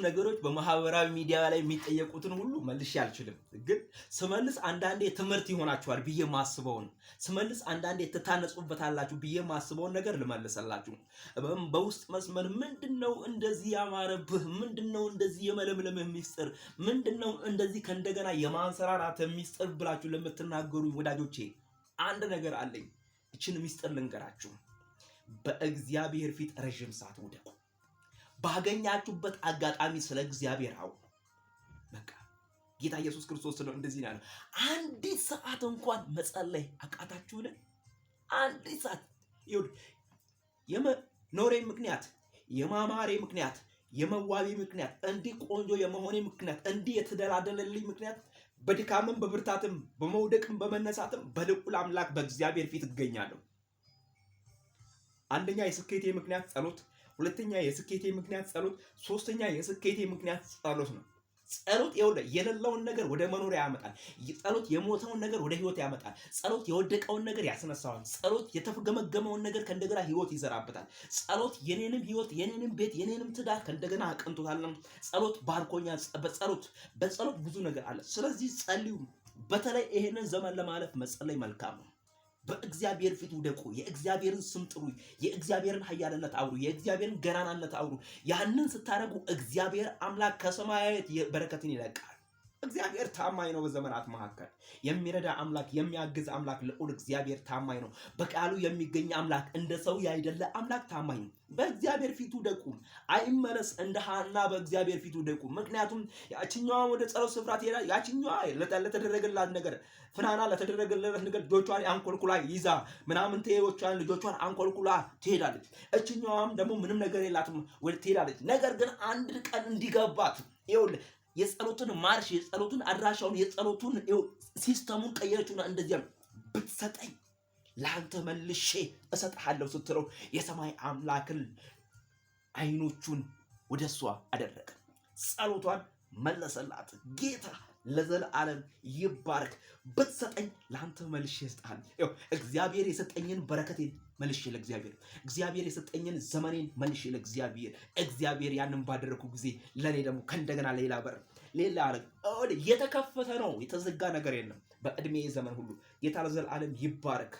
ነገሮች በማህበራዊ ሚዲያ ላይ የሚጠየቁትን ሁሉ መልሼ አልችልም። ግን ስመልስ አንዳንዴ ትምህርት ይሆናችኋል ብዬ ማስበውን ስመልስ አንዳንዴ ትታነጹበታላችሁ ብዬ ማስበውን ነገር ልመልሰላችሁ። በውስጥ መስመር ምንድነው እንደዚህ ያማረብህ? ምንድነው እንደዚህ የመለምለምህ ሚስጥር? ምንድነው እንደዚህ ከእንደገና የማንሰራራት ሚስጥር ብላችሁ ለምትናገሩኝ ወዳጆቼ አንድ ነገር አለኝ። እችን ሚስጥር ልንገራችሁ። በእግዚአብሔር ፊት ረጅም ሰዓት ውደቁ። ባገኛችሁበት አጋጣሚ ስለ እግዚአብሔር አውሩ። በቃ ጌታ ኢየሱስ ክርስቶስ ነው እንደዚህ ያለው። አንዲት ሰዓት እንኳን መጸለይ አቃታችሁን? አንዲት ሰዓት ይሁን የመኖሬ ምክንያት፣ የማማሬ ምክንያት፣ የመዋቤ ምክንያት፣ እንዲህ ቆንጆ የመሆኔ ምክንያት፣ እንዲህ የተደላደለልኝ ምክንያት በድካምም በብርታትም በመውደቅም በመነሳትም በልዑል አምላክ በእግዚአብሔር ፊት እገኛለሁ። አንደኛ የስኬቴ ምክንያት ጸሎት፣ ሁለተኛ የስኬቴ ምክንያት ጸሎት፣ ሶስተኛ የስኬቴ ምክንያት ጸሎት ነው። ጸሎት የሌለውን ነገር ወደ መኖሪያ ያመጣል። ጸሎት የሞተውን ነገር ወደ ህይወት ያመጣል። ጸሎት የወደቀውን ነገር ያስነሳዋል። ጸሎት የተገመገመውን ነገር ከእንደገና ህይወት ይዘራበታል። ጸሎት የኔንም ህይወት፣ የኔንም ቤት፣ የኔንም ትዳር ከእንደገና አቅንቶታል። ጸሎት ባርኮኛል። በጸሎት ብዙ ነገር አለ። ስለዚህ ጸልዩ። በተለይ ይሄንን ዘመን ለማለፍ መጸለይ መልካም ነው። በእግዚአብሔር ፊት ውደቁ። የእግዚአብሔርን ስም ጥሩ። የእግዚአብሔርን ኃያልነት አውሩ። የእግዚአብሔርን ገናናነት አውሩ። ያንን ስታደርጉ እግዚአብሔር አምላክ ከሰማያት በረከትን ይለቃል። እግዚአብሔር ታማኝ ነው። በዘመናት መካከል የሚረዳ አምላክ፣ የሚያግዝ አምላክ ልዑል እግዚአብሔር ታማኝ ነው። በቃሉ የሚገኝ አምላክ፣ እንደ ሰው ያይደለ አምላክ ታማኝ ነው። በእግዚአብሔር ፊት ውደቁ። አይመለስ እንደ ሐና በእግዚአብሔር ፊት ውደቁ። ምክንያቱም ያችኛዋ ወደ ጸሎት ስፍራ ትሄዳ፣ ያችኛዋ ለተደረገላት ነገር ፍናና ለተደረገላት ነገር ልጆቿን አንኮልኩላ ይዛ ምናምን ልጆቿን አንኮልኩላ ትሄዳለች። እችኛዋም ደግሞ ምንም ነገር የላትም ወደ ትሄዳለች። ነገር ግን አንድ ቀን እንዲገባት ይኸውልህ የጸሎትን ማርሽ፣ የጸሎትን አድራሻውን፣ የጸሎቱን ሲስተሙን ቀየረችውና እንደዚያ ብትሰጠኝ ለአንተ መልሼ እሰጥሃለሁ ስትለው የሰማይ አምላክን አይኖቹን ወደሷ አደረገ። ጸሎቷን መለሰላት። ጌታ ለዘላለም ይባረክ። ብትሰጠኝ ለአንተ መልሼ እሰጥሃለሁ። እግዚአብሔር የሰጠኝን በረከቴን መልሼ ለእግዚአብሔር፣ እግዚአብሔር የሰጠኝን ዘመኔን መልሼ ለእግዚአብሔር። እግዚአብሔር ያንን ባደረኩ ጊዜ ለኔ ደግሞ ከእንደገና ሌላ በር፣ ሌላ የተከፈተ ነው። የተዘጋ ነገር የለም። በእድሜ ዘመን ሁሉ ጌታ ለዘላለም ይባረክ።